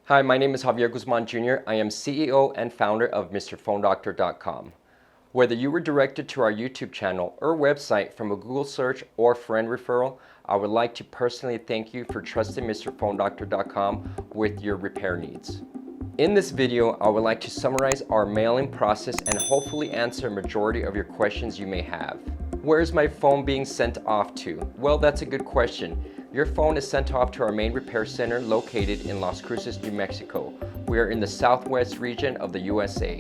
Hi, my name is Javier Guzman Jr. I am CEO and founder of MrPhoneDoctor.com. Whether you were directed to our YouTube channel or website from a Google search or friend referral, I would like to personally thank you for trusting MrPhoneDoctor.com with your repair needs. In this video, I would like to summarize our mailing process and hopefully answer a majority of your questions you may have. Where is my phone being sent off to? Well, that's a good question. Your phone is sent off to our main repair center located in Las Cruces, New Mexico. We are in the southwest region of the USA.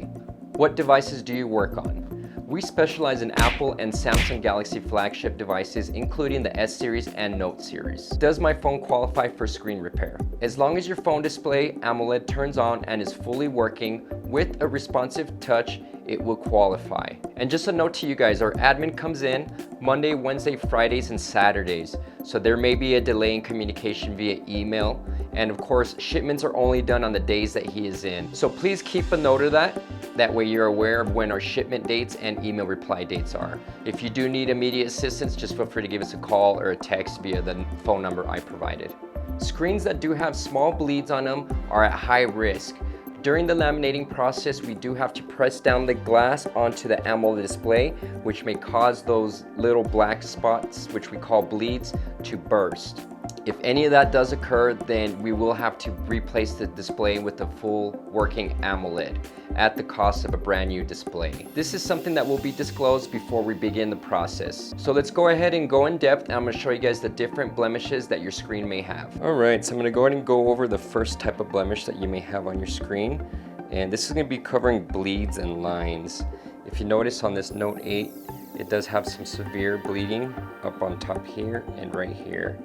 What devices do you work on? We specialize in Apple and Samsung Galaxy flagship devices, including the S series and Note series. Does my phone qualify for screen repair? As long as your phone display AMOLED turns on and is fully working with a responsive touch, it will qualify. And just a note to you guys, our admin comes in Monday, Wednesday, Fridays, and Saturdays. So there may be a delay in communication via email. And of course, shipments are only done on the days that he is in. So please keep a note of that. That way you're aware of when our shipment dates and email reply dates are. If you do need immediate assistance, just feel free to give us a call or a text via the phone number I provided. Screens that do have small bleeds on them are at high risk. During the laminating process, we do have to press down the glass onto the AMOLED display, which may cause those little black spots, which we call bleeds, to burst. If any of that does occur, then we will have to replace the display with a full working AMOLED at the cost of a brand new display. This is something that will be disclosed before we begin the process. So let's go ahead and go in depth, and I'm going to show you guys the different blemishes that your screen may have. Alright, so I'm going to go ahead and go over the first type of blemish that you may have on your screen. And this is going to be covering bleeds and lines. If you notice on this Note 8, it does have some severe bleeding up on top here and right here.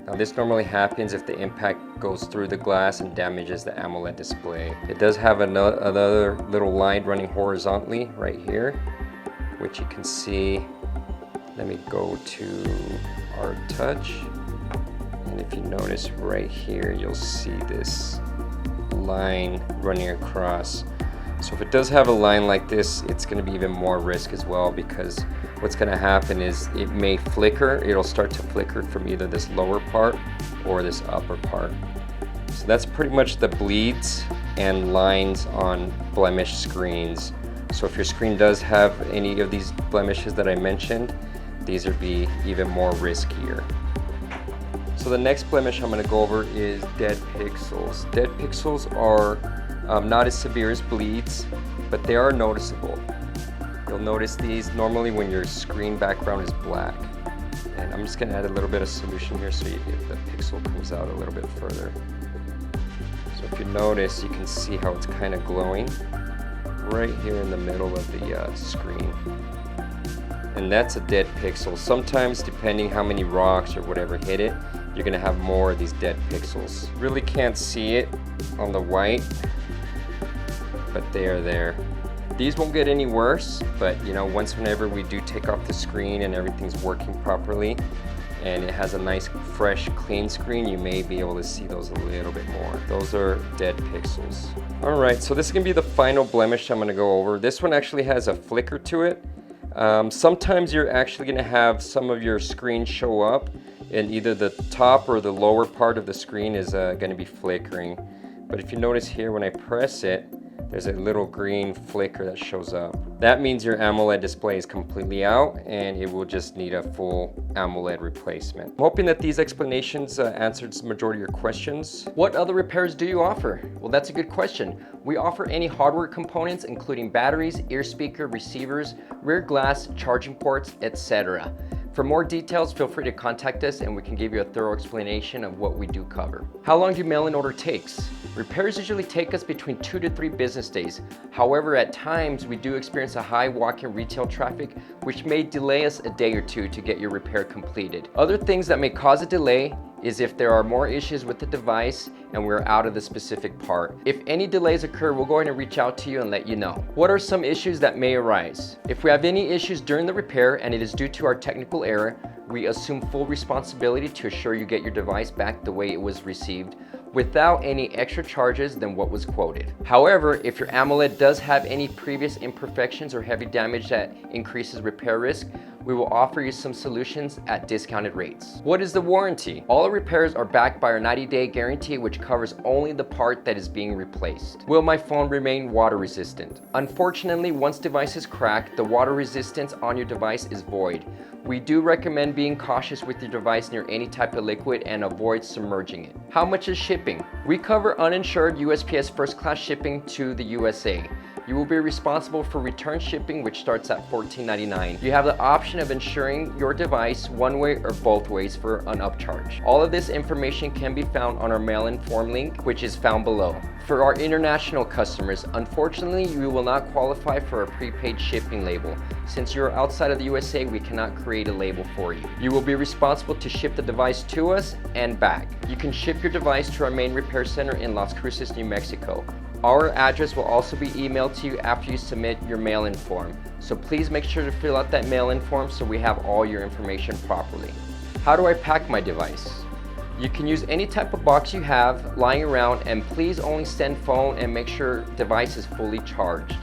Now this normally happens if the impact goes through the glass and damages the AMOLED display. It does have another little line running horizontally right here, which you can see. Let me go to our touch. And if you notice right here, you'll see this line running across. So if it does have a line like this, it's going to be even more risk as well, because what's going to happen is it may flicker. It'll start to flicker from either this lower part or this upper part. So that's pretty much the bleeds and lines on blemish screens. So if your screen does have any of these blemishes that I mentioned, these would be even more riskier. So the next blemish I'm going to go over is dead pixels. Dead pixels are not as severe as bleeds, but they are noticeable. You'll notice these normally when your screen background is black. And I'm just going to add a little bit of solution here so the pixel comes out a little bit further. So if you notice, you can see how it's kind of glowing right here in the middle of the screen. And that's a dead pixel. Sometimes, depending how many rocks or whatever hit it, you're going to have more of these dead pixels. Really can't see it on the white, but they are there. These won't get any worse, but you know, whenever we do take off the screen and everything's working properly and it has a nice fresh clean screen, you may be able to see those a little bit more. Those are dead pixels. Alright, so this is going to be the final blemish I'm going to go over. This one actually has a flicker to it. Sometimes you're actually going to have some of your screen show up and either the top or the lower part of the screen is going to be flickering. But if you notice here, when I press it, there's a little green flicker that shows up. That means your AMOLED display is completely out and it will just need a full AMOLED replacement. I'm hoping that these explanations answered the majority of your questions. What other repairs do you offer? Well, that's a good question. We offer any hardware components, including batteries, ear speaker, receivers, rear glass, charging ports, etc. For more details, feel free to contact us and we can give you a thorough explanation of what we do cover. How long do mail-in order takes? Repairs usually take us between 2 to 3 business days. However, at times we do experience a high walk-in retail traffic, which may delay us a day or two to get your repair completed. Other things that may cause a delay is if there are more issues with the device and we're out of the specific part. If any delays occur, we'll go ahead and reach out to you and let you know. What are some issues that may arise? If we have any issues during the repair and it is due to our technical error, we assume full responsibility to assure you get your device back the way it was received, without any extra charges than what was quoted. However, if your AMOLED does have any previous imperfections or heavy damage that increases repair risk, we will offer you some solutions at discounted rates. What is the warranty? All our repairs are backed by our 90-day guarantee, which covers only the part that is being replaced. Will my phone remain water resistant? Unfortunately, once device is cracked, the water resistance on your device is void. We do recommend being cautious with your device near any type of liquid and avoid submerging it. How much is shipping? We cover uninsured USPS first class shipping to the USA. You will be responsible for return shipping, which starts at $14.99. You have the option of insuring your device one way or both ways for an upcharge. All of this information can be found on our mail-in form link, which is found below. For our international customers, unfortunately, you will not qualify for a prepaid shipping label. Since you're outside of the USA, we cannot create a label for you. You will be responsible to ship the device to us and back. You can ship your device to our main repair center in Las Cruces, New Mexico. Our address will also be emailed to you after you submit your mail-in form. So please make sure to fill out that mail-in form so we have all your information properly. How do I pack my device? You can use any type of box you have lying around, and please only send phone and make sure device is fully charged.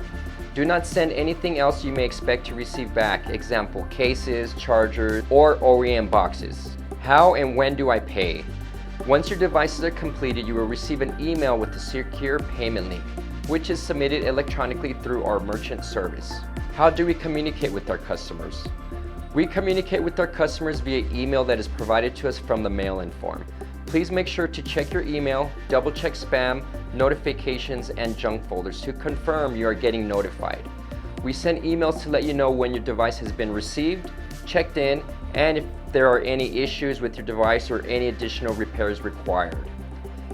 Do not send anything else you may expect to receive back, example cases, chargers, or OEM boxes. How and when do I pay? Once your devices are completed, you will receive an email with a secure payment link, which is submitted electronically through our merchant service. How do we communicate with our customers? We communicate with our customers via email that is provided to us from the mail-in form. Please make sure to check your email, double check spam, notifications, and junk folders to confirm you are getting notified. We send emails to let you know when your device has been received, checked in, and if there are any issues with your device or any additional repairs required.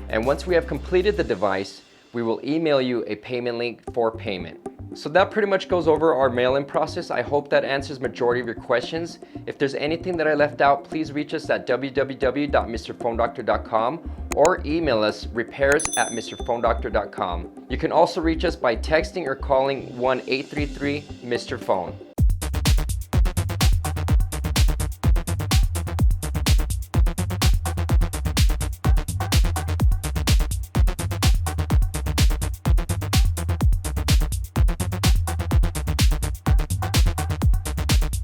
And once we have completed the device, we will email you a payment link for payment. So that pretty much goes over our mail-in process. I hope that answers majority of your questions. If there's anything that I left out, please reach us at www.mrphonedoctor.com or email us repairs@mrphonedoctor.com. You can also reach us by texting or calling 1-833-MR-PHONE.